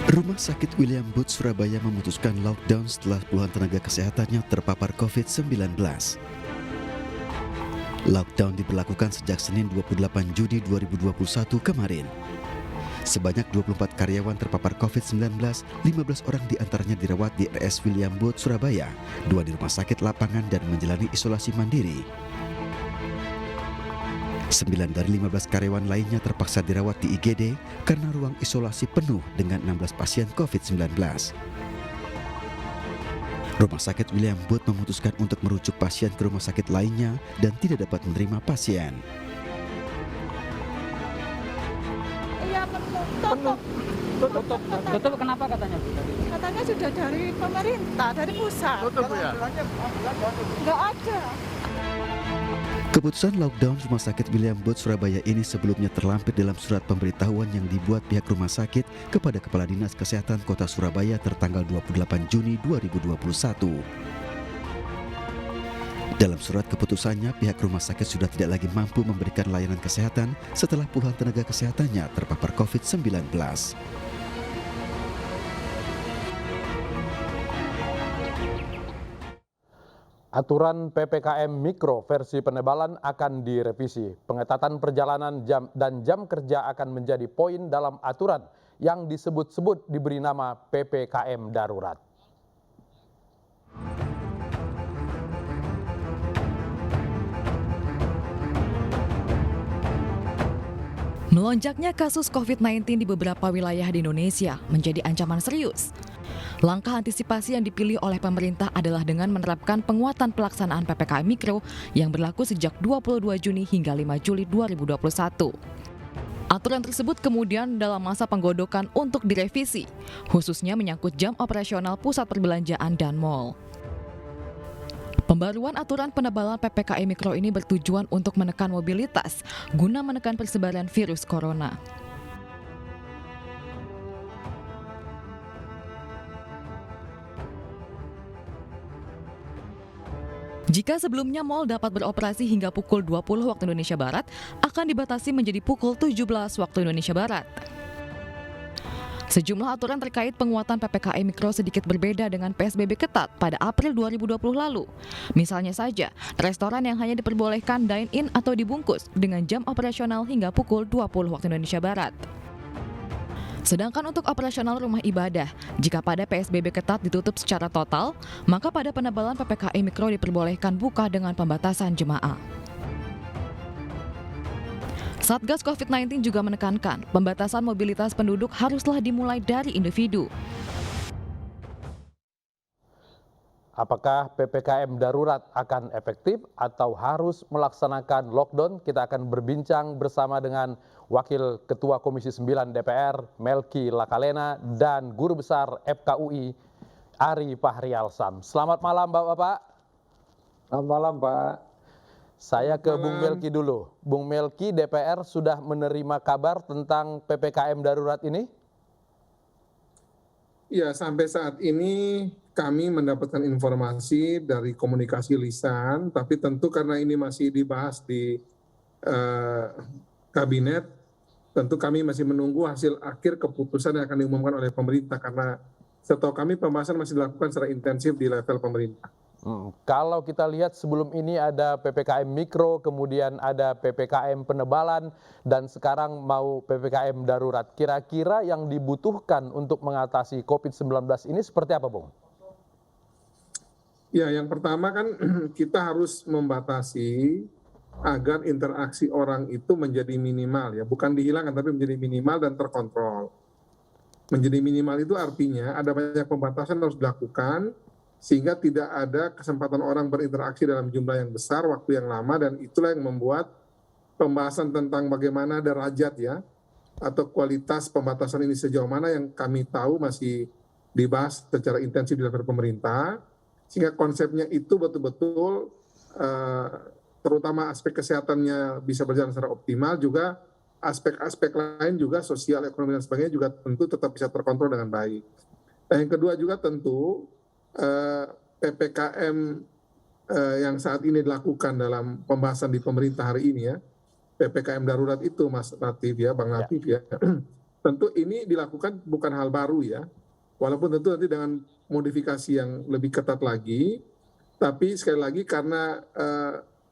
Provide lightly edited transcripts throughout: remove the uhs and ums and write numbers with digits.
Rumah Sakit William Booth Surabaya memutuskan lockdown setelah puluhan tenaga kesehatannya terpapar COVID-19. Lockdown diberlakukan sejak Senin 28 Juni 2021 kemarin. Sebanyak 24 karyawan terpapar COVID-19, 15 orang diantaranya dirawat di RS William Booth Surabaya, 2 di rumah sakit lapangan dan menjalani isolasi mandiri. 9 dari 15 karyawan lainnya terpaksa dirawat di IGD karena ruang isolasi penuh dengan 16 pasien COVID-19. Rumah sakit William Booth memutuskan untuk merujuk pasien ke rumah sakit lainnya dan tidak dapat menerima pasien. Iya, tutup. Tutup kenapa katanya? Katanya sudah dari pemerintah, dari pusat. Tutup ya? Nggak ada. Keputusan lockdown Rumah Sakit William Booth Surabaya ini sebelumnya terlampir dalam surat pemberitahuan yang dibuat pihak rumah sakit kepada Kepala Dinas Kesehatan Kota Surabaya tertanggal 28 Juni 2021. Dalam surat keputusannya, pihak rumah sakit sudah tidak lagi mampu memberikan layanan kesehatan setelah puluhan tenaga kesehatannya terpapar COVID-19. Aturan PPKM Mikro versi penebalan akan direvisi. Pengetatan perjalanan dan jam kerja akan menjadi poin dalam aturan yang disebut-sebut diberi nama PPKM Darurat. Melonjaknya kasus COVID-19 di beberapa wilayah di Indonesia menjadi ancaman serius. Langkah antisipasi yang dipilih oleh pemerintah adalah dengan menerapkan penguatan pelaksanaan PPKM Mikro yang berlaku sejak 22 Juni hingga 5 Juli 2021. Aturan tersebut kemudian dalam masa penggodokan untuk direvisi, khususnya menyangkut jam operasional pusat perbelanjaan dan mal. Pembaruan aturan penebalan PPKM Mikro ini bertujuan untuk menekan mobilitas guna menekan persebaran virus corona. Jika sebelumnya mal dapat beroperasi hingga pukul 20 waktu Indonesia Barat, akan dibatasi menjadi pukul 17 waktu Indonesia Barat. Sejumlah aturan terkait penguatan PPKM Mikro sedikit berbeda dengan PSBB ketat pada April 2020 lalu. Misalnya saja, restoran yang hanya diperbolehkan dine-in atau dibungkus dengan jam operasional hingga pukul 20 waktu Indonesia Barat. Sedangkan untuk operasional rumah ibadah, jika pada PSBB ketat ditutup secara total, maka pada penebalan PPKM Mikro diperbolehkan buka dengan pembatasan jemaah. Satgas COVID-19 juga menekankan pembatasan mobilitas penduduk haruslah dimulai dari individu. Apakah PPKM darurat akan efektif atau harus melaksanakan lockdown? Kita akan berbincang bersama dengan Wakil Ketua Komisi 9 DPR Melki Lakalena dan Guru Besar FKUI Ari Fahrialsam. Selamat malam Bapak-Bapak. Selamat malam Pak. Saya ke Bung Melki dulu. Bung Melki, DPR sudah menerima kabar tentang PPKM darurat ini? Ya, sampai saat ini kami mendapatkan informasi dari komunikasi lisan, tapi tentu karena ini masih dibahas di kabinet, tentu kami masih menunggu hasil akhir keputusan yang akan diumumkan oleh pemerintah, karena setahu kami pembahasan masih dilakukan secara intensif di level pemerintah. Kalau kita lihat sebelum ini ada PPKM Mikro, kemudian ada PPKM penebalan, dan sekarang mau PPKM darurat. Kira-kira yang dibutuhkan untuk mengatasi COVID-19 ini seperti apa, Bung? Ya, yang pertama kan kita harus membatasi agar interaksi orang itu menjadi minimal, ya, bukan dihilangkan tapi menjadi minimal dan terkontrol. Menjadi minimal itu artinya ada banyak pembatasan harus dilakukan, sehingga tidak ada kesempatan orang berinteraksi dalam jumlah yang besar, waktu yang lama, dan itulah yang membuat pembahasan tentang bagaimana derajat ya atau kualitas pembatasan ini sejauh mana yang kami tahu masih dibahas secara intensif di level pemerintah, sehingga konsepnya itu betul-betul terutama aspek kesehatannya bisa berjalan secara optimal, juga aspek-aspek lain juga sosial, ekonomi dan sebagainya juga tentu tetap bisa terkontrol dengan baik. Dan yang kedua juga tentu PPKM yang saat ini dilakukan dalam pembahasan di pemerintah hari ini ya, PPKM darurat itu Mas Latif ya, Bang Latif ya, tentu ini dilakukan bukan hal baru ya, walaupun tentu nanti dengan modifikasi yang lebih ketat lagi, tapi sekali lagi karena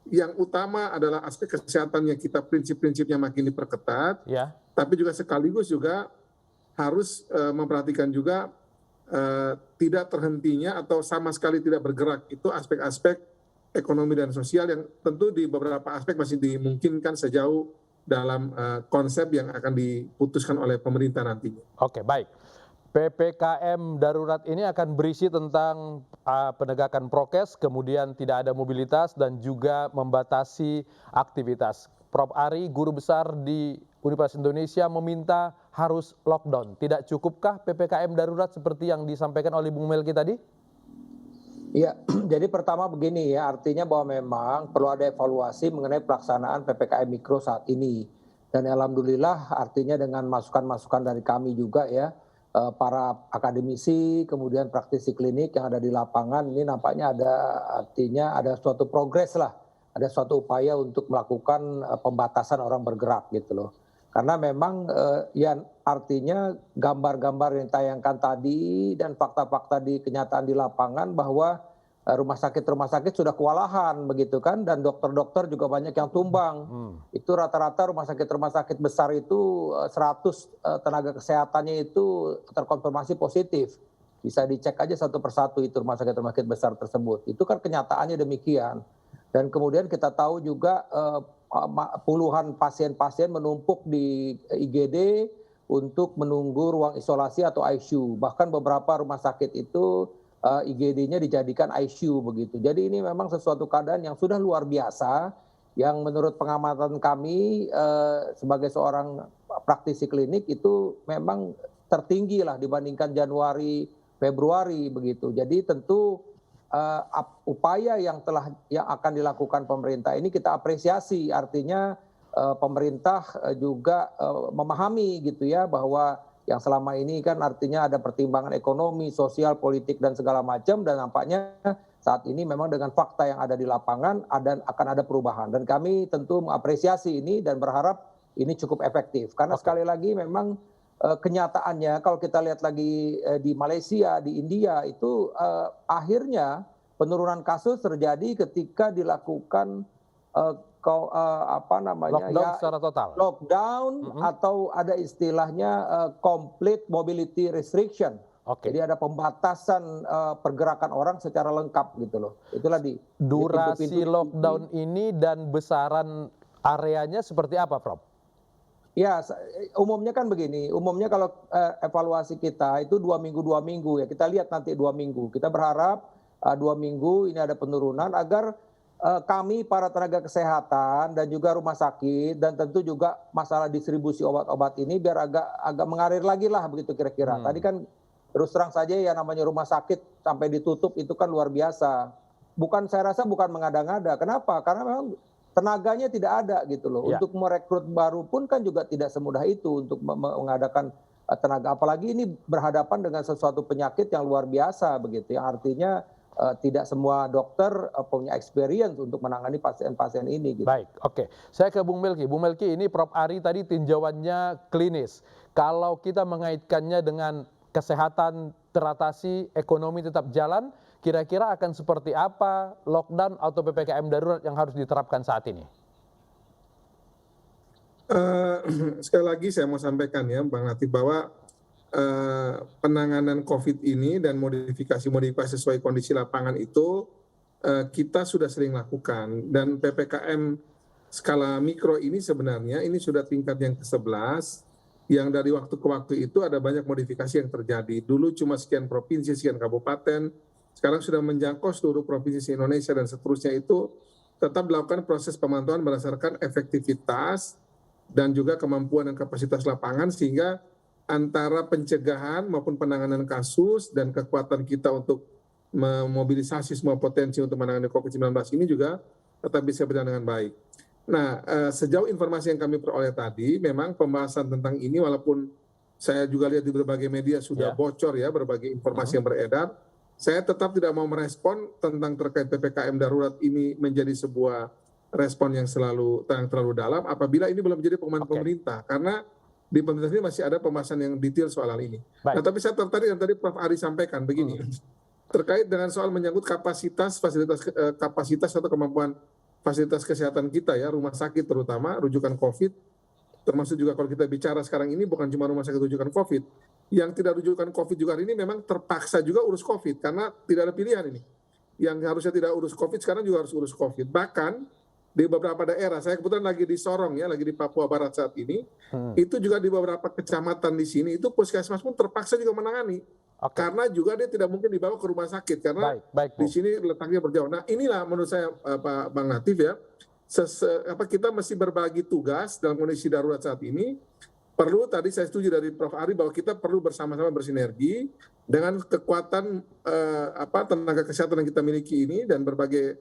yang utama adalah aspek kesehatannya kita prinsip-prinsipnya makin diperketat, Ya. tapi juga sekaligus juga harus memperhatikan juga tidak terhentinya atau sama sekali tidak bergerak itu aspek-aspek ekonomi dan sosial yang tentu di beberapa aspek masih dimungkinkan sejauh dalam konsep yang akan diputuskan oleh pemerintah nantinya. Oke, baik. PPKM darurat ini akan berisi tentang penegakan prokes, kemudian tidak ada mobilitas dan juga membatasi aktivitas. Prof. Ari, guru besar di Universitas Indonesia meminta harus lockdown. Tidak cukupkah PPKM darurat seperti yang disampaikan oleh Bung Melki tadi? Iya, jadi pertama begini ya, artinya bahwa memang perlu ada evaluasi mengenai pelaksanaan PPKM Mikro saat ini. Dan alhamdulillah artinya dengan masukan-masukan dari kami juga ya, para akademisi, kemudian praktisi klinik yang ada di lapangan, ini nampaknya ada suatu progres lah, ada suatu upaya untuk melakukan pembatasan orang bergerak gitu loh. Karena memang ya artinya gambar-gambar yang ditayangkan tadi dan fakta-fakta di kenyataan di lapangan bahwa rumah sakit sudah kewalahan begitu kan, dan dokter-dokter juga banyak yang tumbang. Itu rata-rata rumah sakit besar itu 100 tenaga kesehatannya itu terkonfirmasi positif. Bisa dicek aja satu persatu itu rumah sakit besar tersebut. Itu kan kenyataannya demikian. Dan kemudian kita tahu juga puluhan pasien-pasien menumpuk di IGD untuk menunggu ruang isolasi atau ICU. Bahkan beberapa rumah sakit itu IGD-nya dijadikan ICU begitu. Jadi ini memang sesuatu keadaan yang sudah luar biasa, yang menurut pengamatan kami sebagai seorang praktisi klinik itu memang tertinggi lah dibandingkan Januari, Februari begitu. Jadi tentu upaya yang akan dilakukan pemerintah ini kita apresiasi, artinya pemerintah juga memahami gitu ya bahwa yang selama ini kan artinya ada pertimbangan ekonomi, sosial, politik dan segala macam, dan nampaknya saat ini memang dengan fakta yang ada di lapangan akan ada perubahan, dan kami tentu mengapresiasi ini dan berharap ini cukup efektif karena sekali lagi memang kenyataannya kalau kita lihat lagi di Malaysia, di India itu akhirnya penurunan kasus terjadi ketika dilakukan lockdown secara total. Lockdown atau ada istilahnya complete mobility restriction. Jadi ada pembatasan pergerakan orang secara lengkap gitu loh. Itulah durasi lockdown ini dan besaran areanya seperti apa, Prof? Ya, umumnya kan begini. Umumnya kalau evaluasi kita itu 2 minggu ya. Kita lihat nanti 2 minggu. Kita berharap 2 minggu ini ada penurunan agar kami para tenaga kesehatan dan juga rumah sakit dan tentu juga masalah distribusi obat-obat ini biar agak mengalir lagi lah begitu kira-kira. Tadi kan terus terang saja ya namanya rumah sakit sampai ditutup itu kan luar biasa. Saya rasa bukan mengada-ngada. Kenapa? Karena memang tenaganya tidak ada gitu loh. Ya. Untuk merekrut baru pun kan juga tidak semudah itu untuk mengadakan tenaga. Apalagi ini berhadapan dengan sesuatu penyakit yang luar biasa begitu. Yang artinya tidak semua dokter punya experience untuk menangani pasien-pasien ini. Gitu. Baik, oke. Saya ke Bung Melki. Bung Melki, ini Prof. Ari tadi tinjauannya klinis. Kalau kita mengaitkannya dengan kesehatan teratasi, ekonomi tetap jalan, kira-kira akan seperti apa lockdown atau PPKM darurat yang harus diterapkan saat ini? Sekali lagi saya mau sampaikan ya Bang Latif bahwa penanganan COVID ini dan modifikasi sesuai kondisi lapangan itu kita sudah sering lakukan, dan PPKM skala mikro ini sebenarnya ini sudah tingkat yang ke-11 yang dari waktu ke waktu itu ada banyak modifikasi yang terjadi. Dulu cuma sekian provinsi, sekian kabupaten, sekarang sudah menjangkau seluruh provinsi Indonesia dan seterusnya. Itu tetap dilakukan proses pemantauan berdasarkan efektivitas dan juga kemampuan dan kapasitas lapangan, sehingga antara pencegahan maupun penanganan kasus dan kekuatan kita untuk memobilisasi semua potensi untuk menangani COVID-19 ini juga tetap bisa berjalan dengan baik. Nah, sejauh informasi yang kami peroleh tadi, memang pembahasan tentang ini walaupun saya juga lihat di berbagai media sudah bocor ya, berbagai informasi yang beredar, saya tetap tidak mau merespon tentang terkait PPKM darurat ini menjadi sebuah respon yang terlalu dalam apabila ini belum menjadi pengumuman pemerintah. Karena di pemerintah ini masih ada pembahasan yang detail soal hal ini. Baik. Nah, tapi saya tertarik yang tadi Prof. Ari sampaikan begini, terkait dengan soal menyangkut kapasitas atau kemampuan fasilitas kesehatan kita ya, rumah sakit terutama, rujukan COVID, termasuk juga kalau kita bicara sekarang ini bukan cuma rumah sakit rujukan COVID, yang tidak rujukan COVID juga hari ini memang terpaksa juga urus COVID, karena tidak ada pilihan ini. Yang harusnya tidak urus COVID, sekarang juga harus urus COVID. Bahkan di beberapa daerah, saya kebetulan lagi di Sorong ya, lagi di Papua Barat saat ini, itu juga di beberapa kecamatan di sini, itu puskesmas pun terpaksa juga menangani. Karena juga dia tidak mungkin dibawa ke rumah sakit, karena Baik, di sini letaknya berjauh. Nah inilah menurut saya Pak Bang Latif ya, kita mesti berbagi tugas dalam kondisi darurat saat ini. Perlu, tadi saya setuju dari Prof. Ari bahwa kita perlu bersama-sama bersinergi dengan kekuatan tenaga kesehatan yang kita miliki ini dan berbagai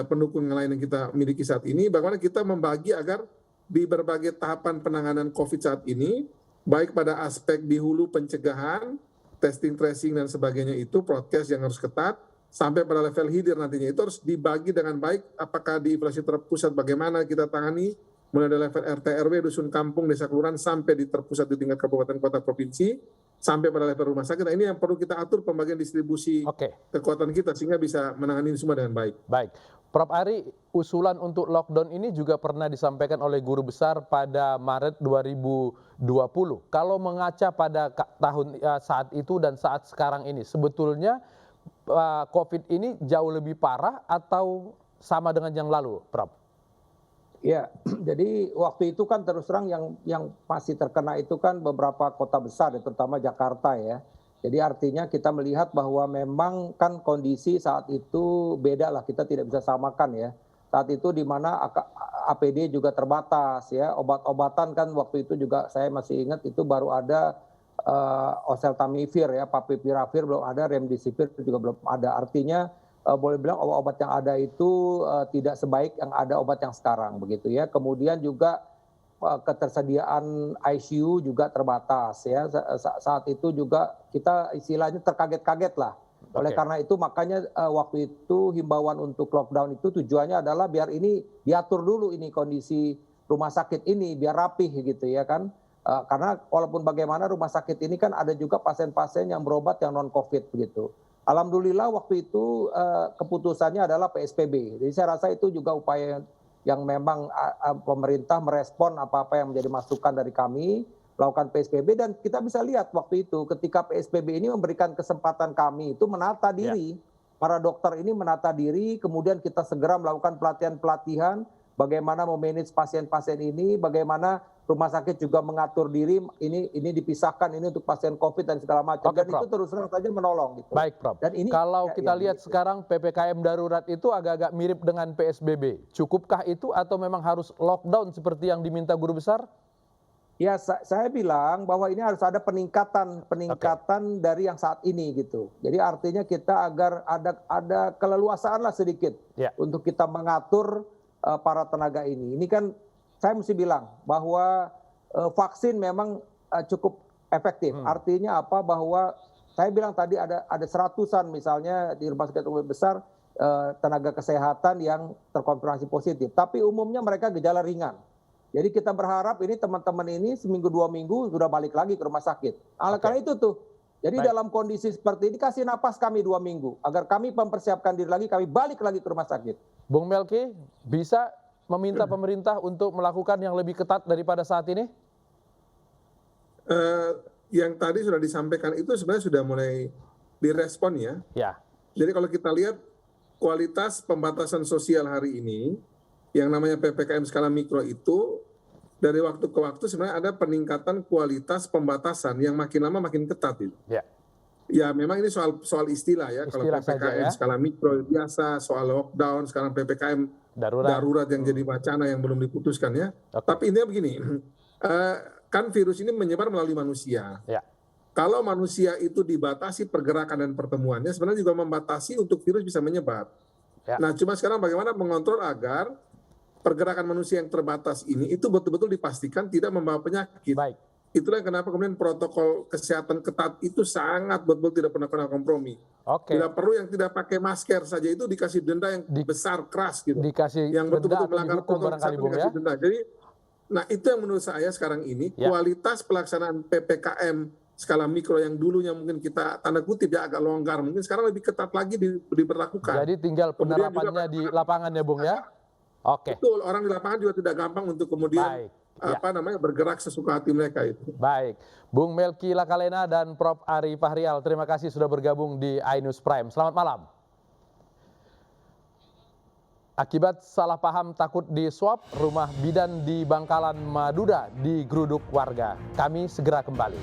pendukung yang lain yang kita miliki saat ini, bagaimana kita membagi agar di berbagai tahapan penanganan COVID saat ini, baik pada aspek di hulu pencegahan, testing, tracing, dan sebagainya itu, prokes yang harus ketat, sampai pada level hilir nantinya itu harus dibagi dengan baik, apakah di inflasi terpusat bagaimana kita tangani, mulai dari level RT, RW, dusun kampung, desa kelurahan, sampai di terpusat di tingkat kabupaten, kota, provinsi, sampai pada level rumah sakit. Nah, ini yang perlu kita atur pembagian distribusi kekuatan kita, sehingga bisa menangani ini semua dengan baik. Baik. Prof. Ari, usulan untuk lockdown ini juga pernah disampaikan oleh guru besar pada Maret 2020. Kalau mengaca pada tahun saat itu dan saat sekarang ini, sebetulnya COVID ini jauh lebih parah atau sama dengan yang lalu, Prof? Ya, jadi waktu itu kan terus terang yang masih terkena itu kan beberapa kota besar, terutama Jakarta ya. Jadi artinya kita melihat bahwa memang kan kondisi saat itu beda lah, kita tidak bisa samakan ya. Saat itu di mana APD juga terbatas ya, obat-obatan kan waktu itu juga saya masih ingat itu baru ada oseltamivir ya, favipiravir belum ada, remdesivir juga belum ada. Artinya boleh bilang obat-obat yang ada itu tidak sebaik yang ada obat yang sekarang begitu ya. Kemudian juga ketersediaan ICU juga terbatas ya. Saat itu juga kita istilahnya terkaget-kaget lah. Oleh karena itu makanya waktu itu himbauan untuk lockdown itu tujuannya adalah biar ini diatur dulu ini kondisi rumah sakit ini biar rapih gitu ya kan. Karena walaupun bagaimana rumah sakit ini kan ada juga pasien-pasien yang berobat yang non-COVID begitu. Alhamdulillah waktu itu keputusannya adalah PSBB. Jadi saya rasa itu juga upaya yang memang pemerintah merespon apa-apa yang menjadi masukan dari kami, melakukan PSBB, dan kita bisa lihat waktu itu ketika PSBB ini memberikan kesempatan kami itu menata diri, para dokter ini menata diri, kemudian kita segera melakukan pelatihan-pelatihan, bagaimana memanage pasien-pasien ini, bagaimana rumah sakit juga mengatur diri, ini dipisahkan, ini untuk pasien COVID dan segala macam. Dan Prof, itu terus terang saja menolong. Gitu. Baik, Prof. Dan ini, kalau kita lihat sekarang PPKM darurat itu agak-agak mirip dengan PSBB. Cukupkah itu atau memang harus lockdown seperti yang diminta guru besar? Ya, saya bilang bahwa ini harus ada peningkatan dari yang saat ini gitu. Jadi artinya kita agar ada keleluasaan lah sedikit untuk kita mengatur para tenaga ini. Ini kan saya mesti bilang bahwa vaksin memang cukup efektif. Artinya apa? Bahwa saya bilang tadi ada seratusan misalnya di rumah sakit umum besar tenaga kesehatan yang terkonfirmasi positif. Tapi umumnya mereka gejala ringan. Jadi kita berharap ini teman-teman ini seminggu 2 minggu sudah balik lagi ke rumah sakit. Karena itu tuh. Jadi dalam kondisi seperti ini kasih napas kami 2 minggu agar kami mempersiapkan diri lagi, kami balik lagi ke rumah sakit. Bung Melki, bisa meminta pemerintah untuk melakukan yang lebih ketat daripada saat ini? Yang tadi sudah disampaikan itu sebenarnya sudah mulai direspon ya. Jadi kalau kita lihat kualitas pembatasan sosial hari ini, yang namanya PPKM skala mikro itu, dari waktu ke waktu sebenarnya ada peningkatan kualitas pembatasan yang makin lama makin ketat itu. Ya memang ini soal istilah ya. Kalau PPKM skala mikro biasa, soal lockdown, sekarang PPKM darurat yang jadi wacana yang belum diputuskan ya. Tapi intinya begini, kan virus ini menyebar melalui manusia. Kalau manusia itu dibatasi pergerakan dan pertemuannya, sebenarnya juga membatasi untuk virus bisa menyebar. Nah cuma sekarang bagaimana mengontrol agar pergerakan manusia yang terbatas ini itu betul-betul dipastikan tidak membawa penyakit. Itulah kenapa kemudian protokol kesehatan ketat itu sangat betul-betul tidak pernah kena kompromi. Tidak perlu yang tidak pakai masker saja itu dikasih denda yang besar, keras gitu. Dikasih yang betul-betul melanggar protokol kesehatan dikasih denda. Jadi Nah, itu yang menurut saya sekarang ini kualitas pelaksanaan PPKM skala mikro yang dulunya mungkin kita tanda kutip ya agak longgar, mungkin sekarang lebih ketat lagi diberlakukan. Jadi tinggal Kemudian penerapannya di lapangan ya Bung ya? Oke. Betul, orang di lapangan juga tidak gampang untuk kemudian bergerak sesuka hati mereka itu. Baik, Bung Melki Lakalena dan Prof. Ari Fahrial, terima kasih sudah bergabung di iNews Prime. Selamat malam. Akibat salah paham takut diswab, rumah bidan di Bangkalan Madura digeruduk warga. Kami segera kembali.